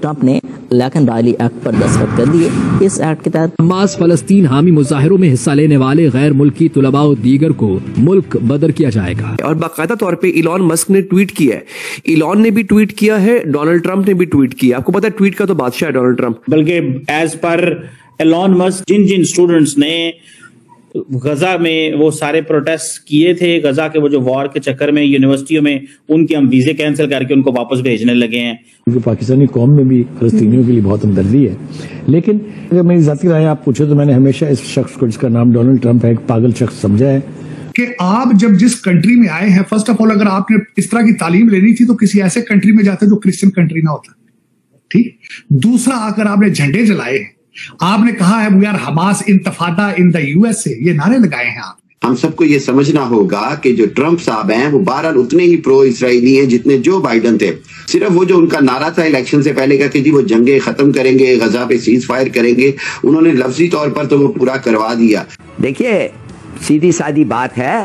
Trump نے لیکن Rilee act پر دستخط کر دیے۔ اس ایکٹ کے تحت حماس فلسطین حامی مظاہروں میں حصہ لینے والے غیر ملکی طلباء و دیگر کو ملک بدر کیا جائے گا۔ اور باقاعدہ طور پہ ایلون مسک نے ٹویٹ کیا ہے، ایلون نے بھی ٹویٹ کیا ہے، ڈونلڈ ٹرمپ نے بھی ٹویٹ کیا۔ آپ کو پتا ہے ٹویٹ کا تو بادشاہ ہے ڈونلڈ ٹرمپ۔ بلکہ ایز پر ایلون مسک جن اسٹوڈنٹس نے غزہ میں وہ سارے پروٹیسٹ کیے تھے، غزہ کے وہ جو وار کے چکر میں یونیورسٹیوں میں ان کے ہم ویزے کینسل کر کے ان کو واپس بھیجنے لگے ہیں۔ کیونکہ پاکستانی قوم میں بھی فلسطینیوں کے لیے بہت ہمدردی ہے، لیکن اگر میری ذاتی رائے آپ پوچھو تو میں نے ہمیشہ اس شخص کو جس کا نام ڈونلڈ ٹرمپ ہے ایک پاگل شخص سمجھا ہے کہ آپ جب جس کنٹری میں آئے ہیں، فرسٹ آف آل اگر آپ نے اس طرح کی تعلیم لینی تھی تو کسی ایسے کنٹری میں جاتے جو کرسچن کنٹری نہ ہوتا، ٹھیک۔ دوسرا، اگر آپ نے جھنڈے جلائے ہیں، آپ نے کہا ہے وی آر حماس انتفاضہ in the U S A, یہ نعرے لگائے ہیں آپ۔ ہم سب کو یہ سمجھنا ہوگا کہ جو ٹرمپ صاحب ہیں وہ بہرحال اتنے ہی پرو اسرائیلی ہیں جتنے جو بائیڈن تھے۔ صرف وہ جو ان کا نعرہ تھا الیکشن سے پہلے کا کہ جی وہ جنگیں ختم کریں گے، غزہ پہ سیز فائر کریں گے، انہوں نے لفظی طور پر تو وہ پورا کروا دیا۔ دیکھیے سیدھی سادی بات ہے،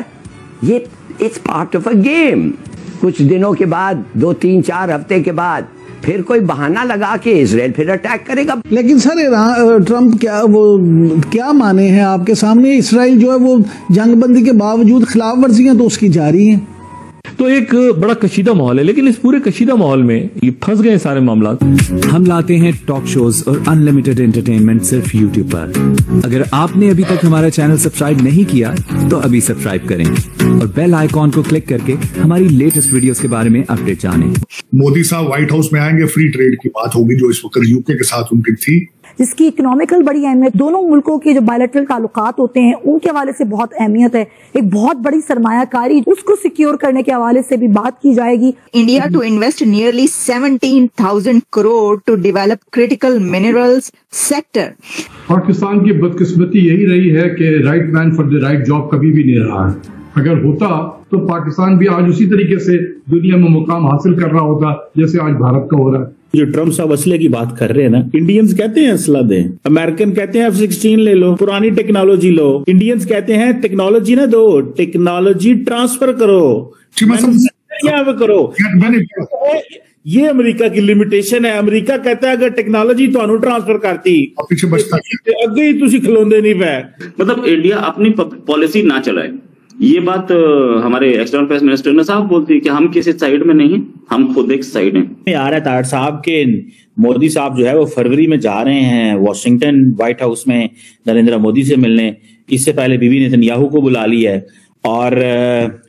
یہ it's part of a game. کچھ دنوں کے بعد، 2-3-4 ہفتے کے بعد پھر کوئی بہانہ لگا کے اسرائیل پھر اٹیک کرے گا۔ لیکن سر ٹرمپ کیا مانے ہیں آپ کے سامنے؟ اسرائیل جو ہے وہ جنگ بندی کے باوجود خلاف ورزیاں تو اس کی جاری ہیں۔ تو ایک بڑا کشیدہ ماحول ہے، لیکن اس پورے کشیدہ ماحول میں یہ پھنس گئے سارے معاملات۔ ہم لاتے ہیں ٹاک شوز اور انلمیٹڈ انٹرٹینمنٹ صرف یوٹیوب پر۔ اگر آپ نے ابھی تک ہمارا چینل سبسکرائب نہیں کیا تو ابھی سبسکرائب کریں اور بیل آئیکن کو کلک کر کے ہماری لیٹسٹ ویڈیوز کے بارے میں اپڈیٹ جانیں۔ مودی صاحب وائٹ ہاؤس میں آئیں گے، فری ٹریڈ کی بات ہوگی جو اس وقت یو کے ساتھ ان کی تھی، جس کی اکنامیکل بڑی اہمیت، دونوں ملکوں کے جو بائلیٹرل تعلقات ہوتے ہیں ان کے حوالے سے بہت اہمیت ہے، ایک بہت بڑی سرمایہ کاری اس کو سیکیور کرنے کے حوالے سے بھی بات کی جائے گی۔ India to invest nearly 17,000 crore to develop critical minerals sector. Pakistan کی بدقسمتی یہی رہی ہے کہ right man for the right job کبھی بھی نہیں رہا ہے۔ اگر ہوتا تو پاکستان بھی آج اسی طریقے سے دنیا میں مقام حاصل کر رہا ہوتا جیسے آج بھارت کا ہو رہا ہے۔ جو ٹرمپ صاحب اسلحے کی بات کر رہے ہیں نا، انڈینز کہتے ہیں اسلحہ دیں، امریکن کہتے ہیں F-16 لے لو، پرانی ٹیکنالوجی لو، انڈینز کہتے ہیں ٹیکنالوجی نہ دو، ٹیکنالوجی ٹرانسفر کرو، یہاں پہ کرو۔ یہ امریکہ کی لمیٹیشن ہے۔ امریکہ کہتا ہے اگر ٹیکنالوجی تو انہوں ٹرانسفر کرتی اگے ہی تسی کھلوندے نہیں پے۔ مطلب انڈیا اپنی پالیسی نہ چلائے، یہ بات ہمارے ایکسٹرنل افیئرز منسٹر نے صاحب بولتی ہے کہ ہم کسی سائیڈ میں نہیں، ہم خود ایک سائیڈ ہیں۔ آ رہا ہے طاہر صاحب کے مودی صاحب جو ہے وہ فروری میں جا رہے ہیں واشنگٹن وائٹ ہاؤس میں نریندر مودی سے ملنے، اس سے پہلے بی بی نیتنیاہو کو بلا لی ہے۔ اور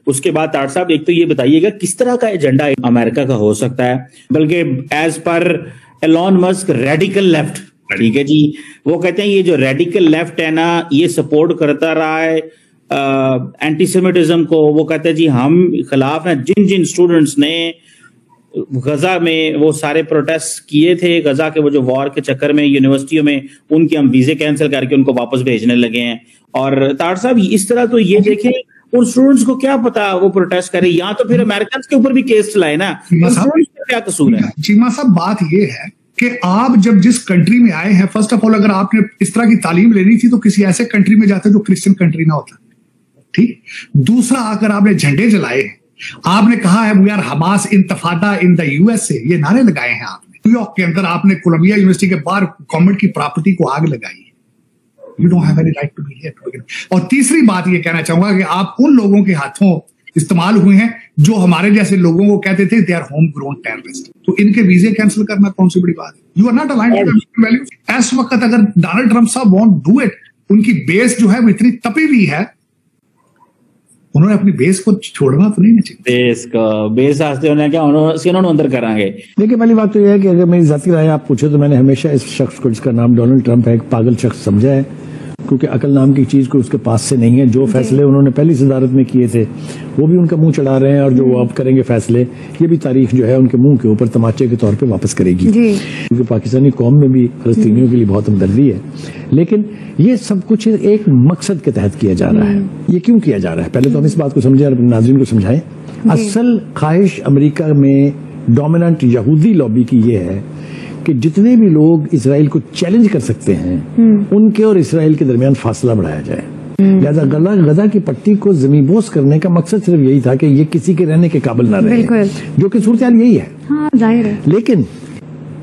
اس کے بعد طاہر صاحب ایک تو یہ بتائیے گا کس طرح کا ایجنڈا امریکہ کا ہو سکتا ہے؟ بلکہ as per Elon Musk radical left, ٹھیک ہے جی، وہ کہتے ہیں یہ جو ریڈیکل لیفٹ ہے نا یہ سپورٹ کرتا رہا ہے اینٹی سیمیٹزم کو۔ وہ کہتے ہیں جی ہم خلاف ہیں جن اسٹوڈنٹس نے غزہ میں وہ سارے پروٹیسٹ کیے تھے، غزہ کے وہ جو وار کے چکر میں یونیورسٹیوں میں ان کے ہم ویزے کینسل کر کے ان کو واپس بھیجنے لگے ہیں۔ اور طاہر صاحب اس طرح تو یہ دیکھیں ان اسٹوڈنٹس کو کیا پتا وہ پروٹیسٹ کرے، یا تو پھر امریکنز کے اوپر بھی کیس چلائے نا، کیا قصور ہے؟ چیمہ صاحب بات یہ ہے کہ آپ جب جس کنٹری میں آئے ہیں، فرسٹ آف آل اگر آپ نے اس طرح کی تعلیم لینی تھی تو کسی ایسے کنٹری میں جاتے جو کرسچن کنٹری نہ ہوتا، ٹھیک۔ دوسرا، اگر آپ نے جھنڈے جلائے ہیں، آپ نے کہا ہے وی آر حماس انتفاضہ in the U S A, یہ نعرے لگائے ہیں آپ نے۔ نیو یارک کے اندر آپ نے کولمبیا یونیورسٹی کے باہر گورنمنٹ کی پراپرٹی کو آگ لگائی ہے۔ You don't have any right to be here. اور تیسری بات یہ کہنا چاہوں گا کہ آپ ان لوگوں کے ہاتھوں استعمال ہوئے ہیں جو ہمارے جیسے لوگوں کو کہتے تھے they are home grown terrorists، تو ان کے ویزے کینسل کرنا کون سی بڑی بات ہے؟ You are not aligned with the values۔ اس وقت اگر ڈونلڈ ٹرمپ صاحب won't do it، ان کی بیس جو ہے وہ اتنی تپی ہوئی ہے، انہوں نے اپنی بیس کو چھوڑنا تو نہیں چاہیے۔ بیس آستے ہونے کیا انہوں نے اندر کریں گے۔ دیکھیں پہلی بات تو یہ ہے کہ اگر میری ذاتی رائے آپ پوچھو تو میں نے ہمیشہ اس شخص کو جس کا نام ڈونلڈ ٹرمپ ہے ایک پاگل شخص سمجھا ہے، کیونکہ عقل نام کی چیز کو اس کے پاس سے نہیں ہے۔ جو فیصلے انہوں نے پہلی صدارت میں کیے تھے وہ بھی ان کا منہ چڑھا رہے ہیں، اور جو وہ اب کریں گے فیصلے یہ بھی تاریخ جو ہے ان کے منہ کے اوپر تماچے کے طور پہ واپس کرے گی، کیونکہ پاکستانی قوم میں بھی فلسطینیوں کے لیے بہت ہمدردی ہے۔ لیکن یہ سب کچھ ایک مقصد کے تحت کیا جا رہا ہے۔ یہ کیوں کیا جا رہا ہے؟ پہلے تو ہم اس بات کو سمجھیں اور اپنے ناظرین کو سمجھائیں۔ اصل خواہش امریکہ میں ڈومیننٹ یہودی لابی کی یہ ہے کہ جتنے بھی لوگ اسرائیل کو چیلنج کر سکتے ہیں ان کے اور اسرائیل کے درمیان فاصلہ بڑھایا جائے۔ لہذا غزہ کی پٹی کو زمین بوس کرنے کا مقصد صرف یہی تھا کہ یہ کسی کے رہنے کے قابل نہ رہے، جو کہ صورتحال یہی ہے۔ لیکن